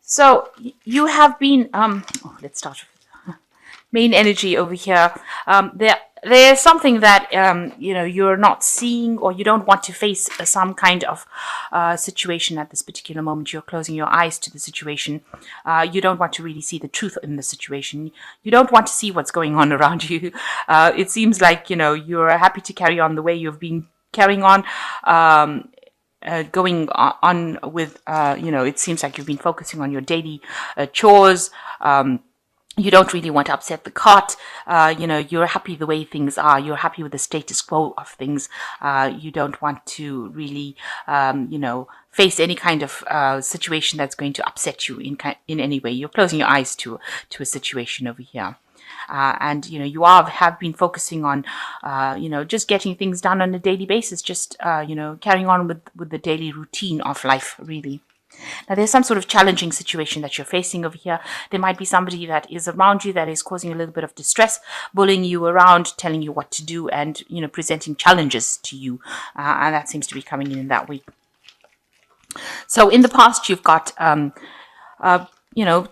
So you have been, let's start with main energy over here. There's something that, you're not seeing, or you don't want to face some kind of situation at this particular moment. You're closing your eyes to the situation. You don't want to really see the truth in the situation. You don't want to see what's going on around you. It seems like, you're happy to carry on the way you've been carrying on. Going on with, it seems like you've been focusing on your daily chores. You don't really want to upset the cart. You're happy the way things are. You're happy with the status quo of things. You don't want to really, face any kind of situation that's going to upset you in any way. You're closing your eyes to a situation over here. And you have been focusing on just getting things done on a daily basis, just carrying on with the daily routine of life, really. Now, there's some sort of challenging situation that you're facing over here. There might be somebody that is around you that is causing a little bit of distress, bullying you around, telling you what to do, and presenting challenges to you, and that seems to be coming in that week. So in the past, you've got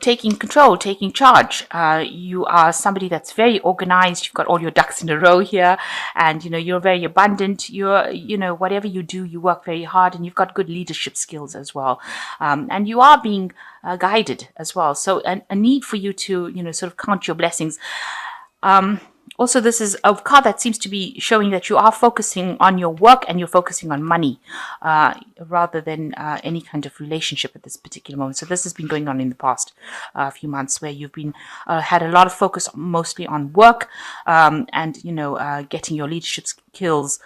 taking control, taking charge. You are somebody that's very organized. You've got all your ducks in a row here, and you're very abundant. Whatever you do, you work very hard, and you've got good leadership skills as well. And you are being guided as well. So a need for you to sort of count your blessings. Also, this is a card that seems to be showing that you are focusing on your work and you're focusing on money rather than any kind of relationship at this particular moment. So this has been going on in the past few months, where you've been had a lot of focus mostly on work and getting your leadership skills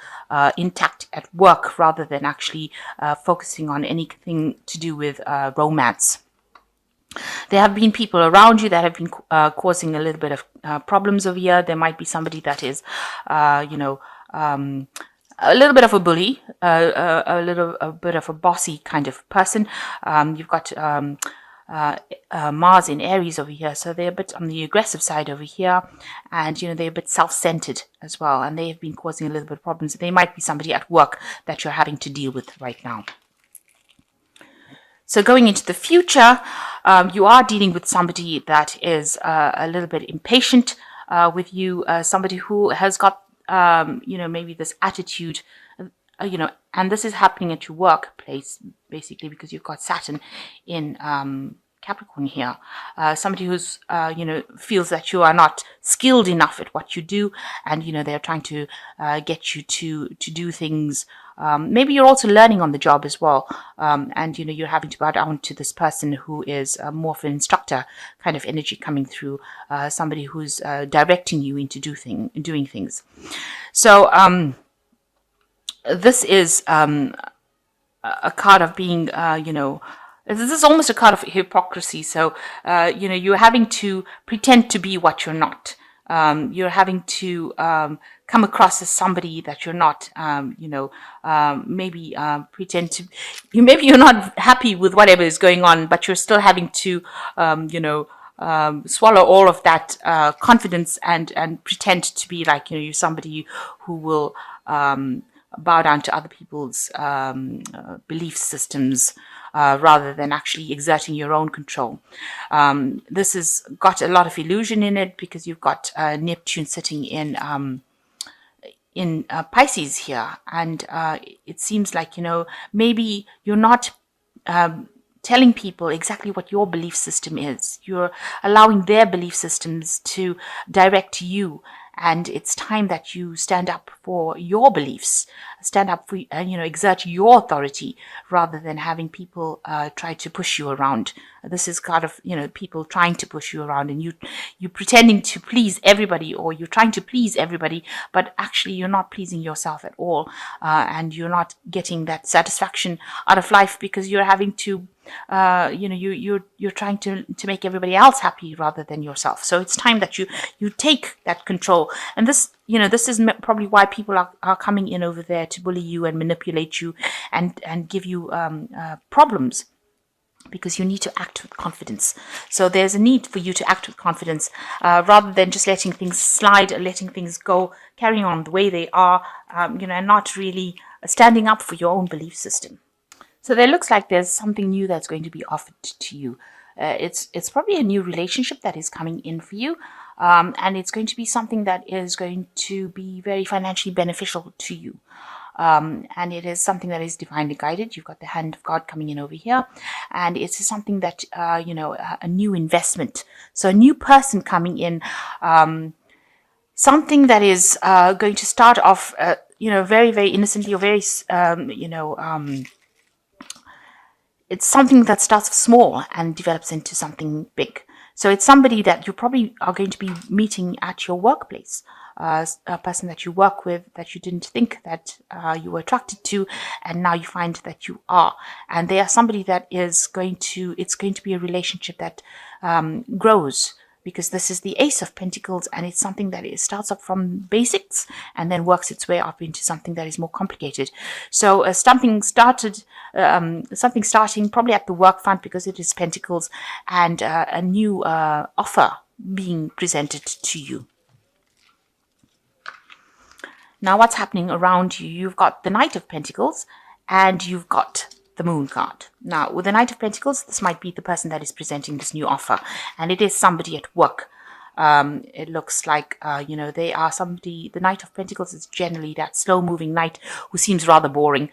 intact at work, rather than actually focusing on anything to do with romance. There have been people around you that have been causing a little bit of problems over here. There might be somebody that is, a little bit of a bully, a bit of a bossy kind of person. You've got Mars in Aries over here, so they're a bit on the aggressive side over here, and they're a bit self-centered as well, and they have been causing a little bit of problems. They might be somebody at work that you're having to deal with right now. So going into the future, you are dealing with somebody that is a little bit impatient with you, somebody who has got, maybe this attitude, and this is happening at your workplace, basically, because you've got Saturn in Capricorn here. Somebody who's, feels that you are not skilled enough at what you do, and, they're trying to get you to do things. Maybe you're also learning on the job as well, and you're having to bow down to this person who is more of an instructor kind of energy coming through, somebody who's directing you into doing things. So this is a card of being, this is almost a card of hypocrisy. So you're having to pretend to be what you're not. You're having to come across as somebody that you're not, maybe pretend to, maybe you're not happy with whatever is going on, but you're still having to, swallow all of that confidence and pretend to be like, you're somebody who will bow down to other people's belief systems, rather than actually exerting your own control. This has got a lot of illusion in it, because you've got Neptune sitting in Pisces here, and it seems like maybe you're not telling people exactly what your belief system is. You're allowing their belief systems to direct you. And it's time that you stand up for your beliefs, stand up for, exert your authority, rather than having people try to push you around. This is kind of, people trying to push you around, and you pretending to please everybody, or you're trying to please everybody, but actually you're not pleasing yourself at all, and you're not getting that satisfaction out of life, because you're having to you're trying to make everybody else happy rather than yourself. So it's time that you take that control. And this is probably why people are coming in over there to bully you and manipulate you and give you problems, because you need to act with confidence. So there's a need for you to act with confidence, rather than just letting things slide, letting things go, carrying on the way they are, and not really standing up for your own belief system. So there looks like there's something new that's going to be offered to you. It's probably a new relationship that is coming in for you. And it's going to be something that is going to be very financially beneficial to you. And it is something that is divinely guided. You've got the hand of God coming in over here, and it's something that a new investment. So a new person coming in, something that is going to start off, very very innocently, or very it's something that starts small and develops into something big. So it's somebody that you probably are going to be meeting at your workplace, a person that you work with that you didn't think that you were attracted to, and now you find that you are. And they are somebody that is it's going to be a relationship that grows, because this is the Ace of Pentacles, and it's something that it starts up from basics and then works its way up into something that is more complicated. So something starting probably at the work front, because it is Pentacles, and a new offer being presented to you. Now what's happening around you? You've got the Knight of Pentacles, and you've got the Moon card. Now, with the Knight of Pentacles, this might be the person that is presenting this new offer, and it is somebody at work. It looks like, they are somebody. The Knight of Pentacles is generally that slow-moving knight who seems rather boring,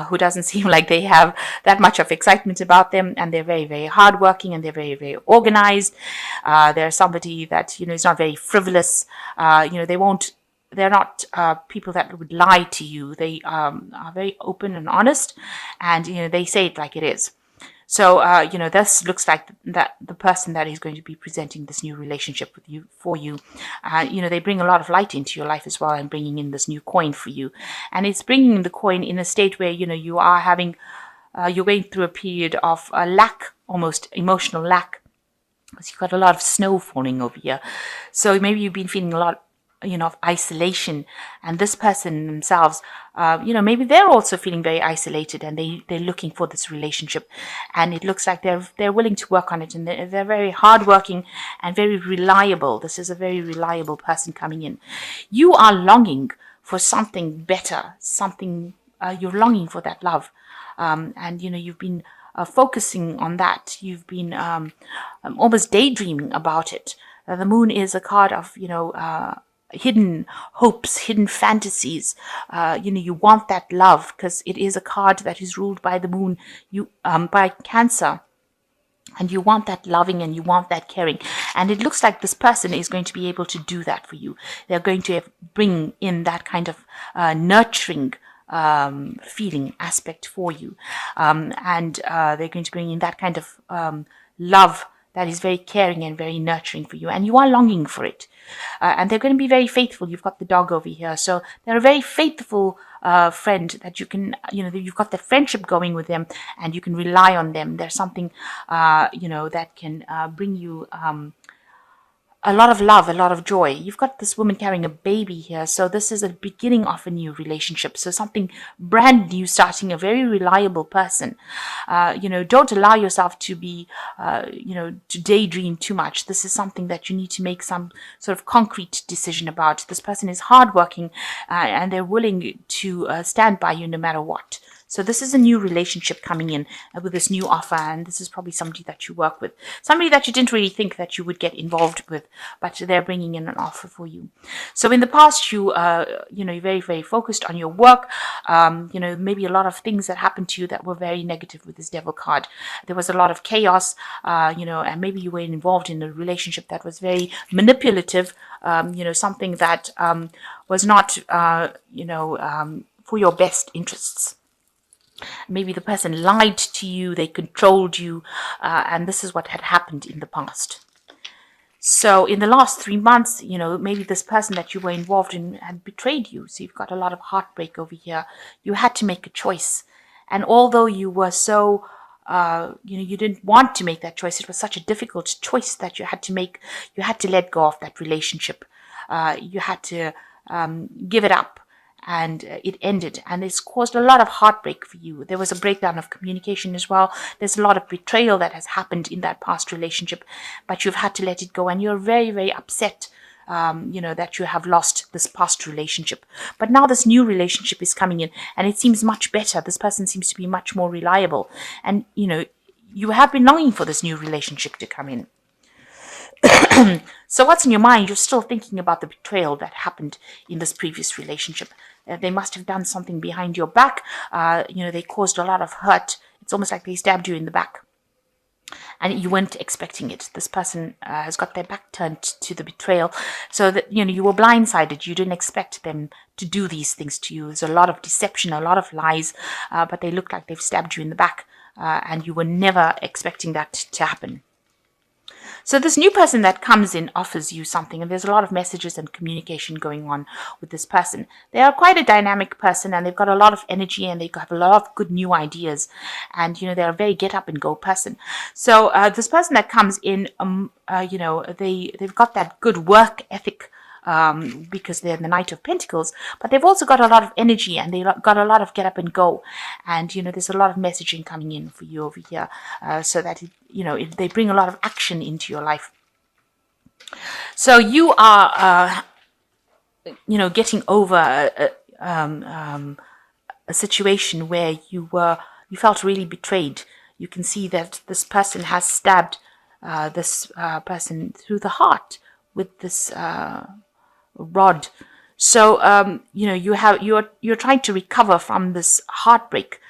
who doesn't seem like they have that much of excitement about them, and they're very, very hardworking, and they're very, very organized. They're somebody that, is not very frivolous. They're not people that would lie to you. They are very open and honest, and they say it like it is. So this looks like that the person that is going to be presenting this new relationship with you for you. They bring a lot of light into your life as well, and bringing in this new coin for you. And it's bringing the coin in a state where you are having you're going through a period of lack, almost emotional lack, because you've got a lot of snow falling over here. So maybe you've been feeling a lot of isolation, and this person themselves, maybe they're also feeling very isolated, and they're looking for this relationship, and it looks like they're willing to work on it, and they're very hardworking and very reliable. This is a very reliable person coming in. You are longing for something better, something you're longing for that love, and you've been focusing on that. You've been almost daydreaming about it. The Moon is a card of hidden hopes, hidden fantasies. You want that love, because it is a card that is ruled by the Moon, by Cancer, and you want that loving, and you want that caring, and it looks like this person is going to be able to do that for you. They're going to bring in that kind of nurturing feeling aspect for you, and they're going to bring in that kind of love that is very caring and very nurturing for you, and you are longing for it. And they're going to be very faithful. You've got the dog over here, so they're a very faithful friend that you can, you've got the friendship going with them, and you can rely on them. There's something, that can bring you a lot of love, a lot of joy. You've got this woman carrying a baby here, so this is a beginning of a new relationship. So something brand new, starting, a very reliable person. Don't allow yourself to be, to daydream too much. This is something that you need to make some sort of concrete decision about. This person is hardworking, and they're willing to stand by you no matter what. So this is a new relationship coming in with this new offer, and this is probably somebody that you work with, somebody that you didn't really think that you would get involved with, but they're bringing in an offer for you. So in the past, you're very, very focused on your work. Maybe a lot of things that happened to you that were very negative with this Devil card. There was a lot of chaos, and maybe you were involved in a relationship that was very manipulative, something that was not, for your best interests. Maybe the person lied to you, they controlled you, and this is what had happened in the past. So in the last 3 months, maybe this person that you were involved in had betrayed you. So you've got a lot of heartbreak over here. You had to make a choice. And although you were so, you didn't want to make that choice, it was such a difficult choice that you had to make. You had to let go of that relationship. You had to give it up. And it ended, and it's caused a lot of heartbreak for you. There was a breakdown of communication as well. There's a lot of betrayal that has happened in that past relationship, but you've had to let it go, and you're very, very upset that you have lost this past relationship. But now this new relationship is coming in, and it seems much better. This person seems to be much more reliable. And, you have been longing for this new relationship to come in. So what's in your mind? You're still thinking about the betrayal that happened in this previous relationship. They must have done something behind your back. They caused a lot of hurt. It's almost like they stabbed you in the back, and you weren't expecting it. This person has got their back turned to the betrayal, so that you were blindsided. You didn't expect them to do these things to you. There's a lot of deception, a lot of lies, but they look like they've stabbed you in the back, and you were never expecting that to happen. So this new person that comes in offers you something, and there's a lot of messages and communication going on with this person. They are quite a dynamic person, and they've got a lot of energy, and they have a lot of good new ideas, and they're a very get up and go person. So this person that comes in, they've got that good work ethic. Because they're the Knight of Pentacles, but they've also got a lot of energy, and they've got a lot of get up and go, and there's a lot of messaging coming in for you over here, so that they bring a lot of action into your life. So you are getting over a situation where you felt really betrayed. You can see that this person has stabbed this person through the heart with this rod. So you're trying to recover from this heartbreak,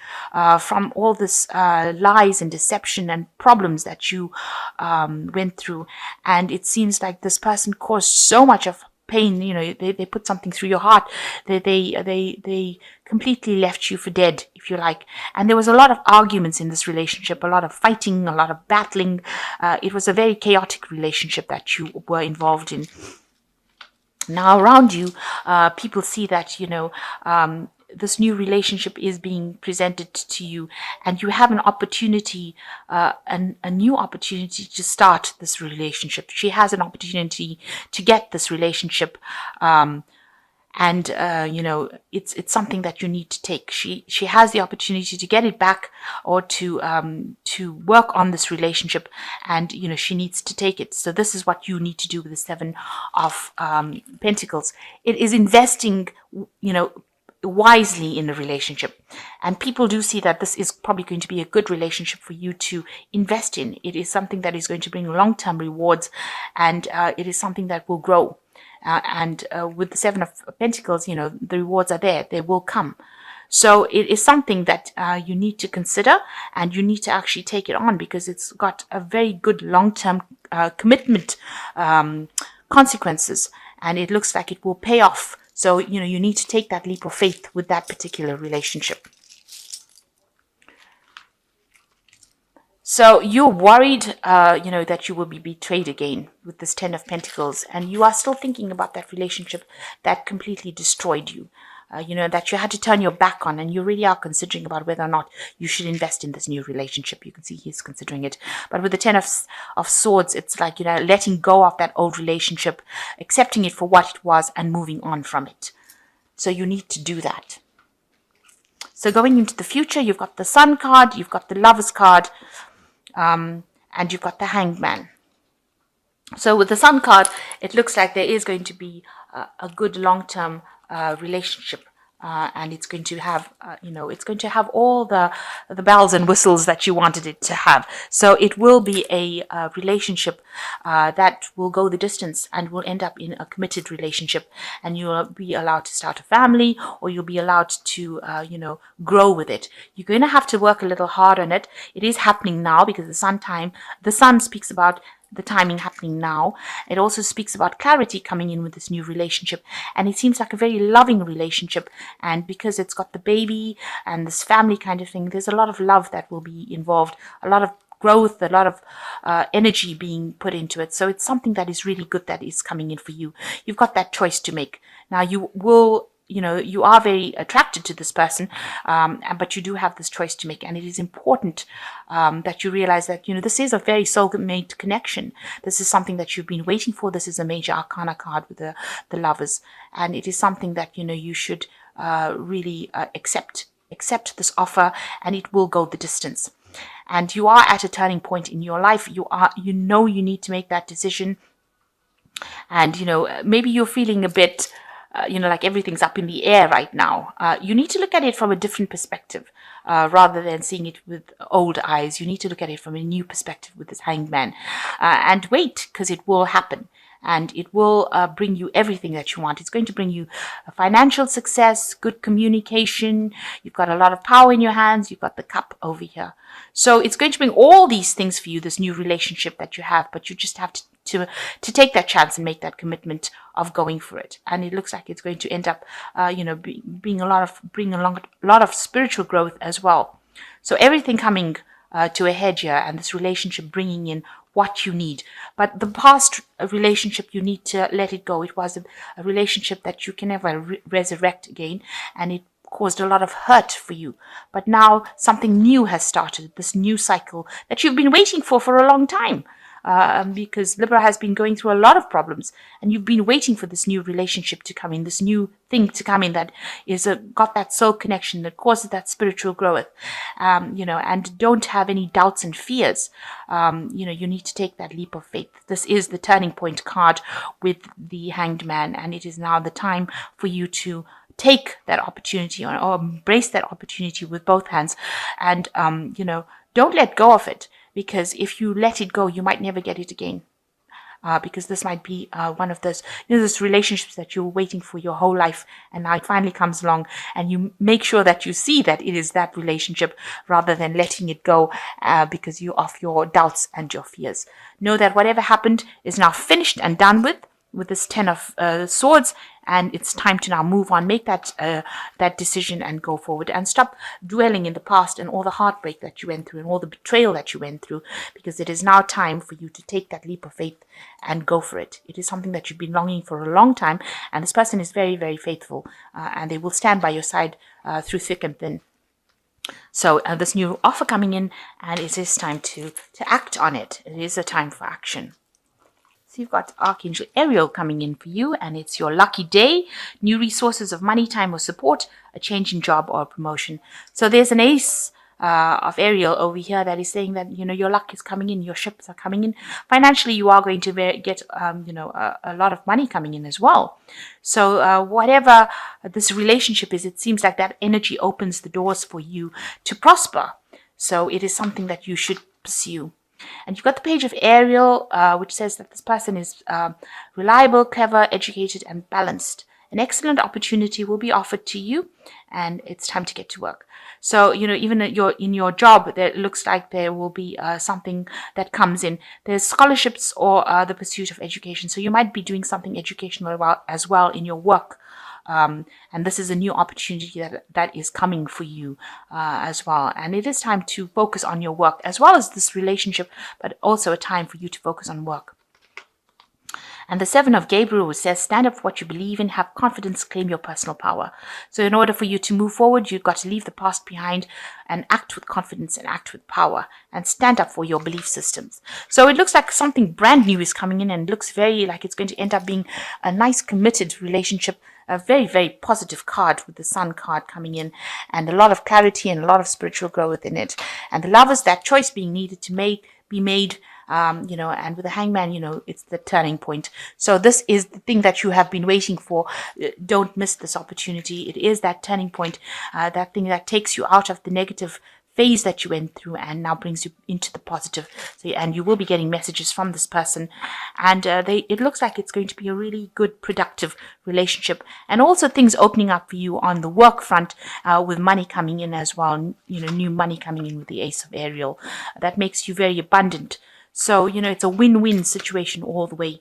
from all this lies and deception and problems that you went through, and it seems like this person caused so much of pain. They put something through your heart. They completely left you for dead, if you like. And there was a lot of arguments in this relationship, a lot of fighting, a lot of battling. It was a very chaotic relationship that you were involved in. Now around you, people see that, this new relationship is being presented to you, and you have an opportunity, a new opportunity to start this relationship. She has an opportunity to get this relationship, and it's something that you need to take. She has the opportunity to get it back, or to work on this relationship, and she needs to take it. So this is what you need to do with the Seven of Pentacles. It is investing wisely in a relationship, and people do see that this is probably going to be a good relationship for you to invest in. It is something that is going to bring long-term rewards, and it is something that will grow. With the Seven of Pentacles, the rewards are there. They will come. So it is something that you need to consider, and you need to actually take it on, because it's got a very good long-term commitment consequences, and it looks like it will pay off. So, you need to take that leap of faith with that particular relationship. So you're worried, that you will be betrayed again with this Ten of Pentacles, and you are still thinking about that relationship that completely destroyed you, that you had to turn your back on, and you really are considering about whether or not you should invest in this new relationship. You can see he's considering it. But with the Ten of Swords, it's like, letting go of that old relationship, accepting it for what it was, and moving on from it. So you need to do that. So going into the future, you've got the Sun card, you've got the Lovers card, and you've got the Hangman. So with the Sun card, it looks like there is going to be a good long-term relationship, and it's going to have, it's going to have all the bells and whistles that you wanted it to have. So it will be a relationship that will go the distance and will end up in a committed relationship, and you'll be allowed to start a family, or you'll be allowed to, grow with it. You're going to have to work a little hard on it. It is happening now, because the Sun speaks about the timing happening now. It also speaks about clarity coming in with this new relationship, and it seems like a very loving relationship, and because it's got the baby and this family kind of thing, there's a lot of love that will be involved, a lot of growth, a lot of energy being put into it. So it's something that is really good that is coming in for you. You've got that choice to make. Now you will, you are very attracted to this person, but you do have this choice to make, and it is important that you realize that, this is a very soulmate connection. This is something that you've been waiting for. This is a major arcana card with the Lovers, and it is something that, you should really accept this offer, and it will go the distance. And you are at a turning point in your life. You need to make that decision. And, maybe you're feeling a bit, like everything's up in the air right now. You need to look at it from a different perspective. Rather than seeing it with old eyes, you need to look at it from a new perspective with this hanged man, and wait, because it will happen. And it will bring you everything that you want. It's going to bring you financial success, good communication. You've got a lot of power in your hands. You've got the cup over here. So it's going to bring all these things for you, this new relationship that you have, but you just have to take that chance and make that commitment of going for it. And it looks like it's going to end up, being bring along a lot of spiritual growth as well. So everything coming to a head here, and this relationship bringing in what you need. But the past relationship, you need to let it go. It was a relationship that you can never resurrect again, and it caused a lot of hurt for you. But now something new has started, this new cycle that you've been waiting for a long time. Because Libra has been going through a lot of problems, and you've been waiting for this new relationship to come in, this new thing to come in that is got that soul connection that causes that spiritual growth, and don't have any doubts and fears. You need to take that leap of faith. This is the turning point card with the Hanged Man, and it is now the time for you to take that opportunity or embrace that opportunity with both hands, and don't let go of it. Because if you let it go, you might never get it again. Because this might be one of those relationships that you're waiting for your whole life, and now it finally comes along, and you make sure that you see that it is that relationship rather than letting it go because you of your doubts and your fears. Know that whatever happened is now finished and done with this 10 of swords, and it's time to now move on, make that decision and go forward, and stop dwelling in the past and all the heartbreak that you went through and all the betrayal that you went through, because it is now time for you to take that leap of faith and go for it. It is something that you've been longing for a long time, and this person is very, very faithful, and they will stand by your side through thick and thin. So this new offer coming in, and it is time to act on it. It is a time for action. So you've got Archangel Ariel coming in for you, and it's your lucky day, new resources of money, time, or support, a change in job or a promotion. So there's an ace of Ariel over here that is saying that, your luck is coming in, your ships are coming in. Financially, you are going to get, a lot of money coming in as well. So whatever this relationship is, it seems like that energy opens the doors for you to prosper. So it is something that you should pursue. And you've got the page of Ariel, which says that this person is reliable, clever, educated, and balanced. An excellent opportunity will be offered to you, and it's time to get to work. So, even in your job, there looks like there will be something that comes in. There's scholarships or the pursuit of education. So you might be doing something educational as well in your work. And this is a new opportunity that is coming for you as well. And it is time to focus on your work as well as this relationship, but also a time for you to focus on work. And the 7 of Gabriel says, stand up for what you believe in, have confidence, claim your personal power. So in order for you to move forward, you've got to leave the past behind and act with confidence and act with power and stand up for your belief systems. So it looks like something brand new is coming in, and looks very like it's going to end up being a nice committed relationship. A very, very positive card with the Sun card coming in, and a lot of clarity and a lot of spiritual growth in it. And the Lovers, that choice being needed to be made, and with the Hangman, it's the turning point. So this is the thing that you have been waiting for. Don't miss this opportunity. It is that turning point, that thing that takes you out of the negative phase that you went through and now brings you into the positive. So, and you will be getting messages from this person, and it looks like it's going to be a really good, productive relationship, and also things opening up for you on the work front, with money coming in as well. New money coming in with the Ace of Ariel that makes you very abundant. So it's a win-win situation all the way.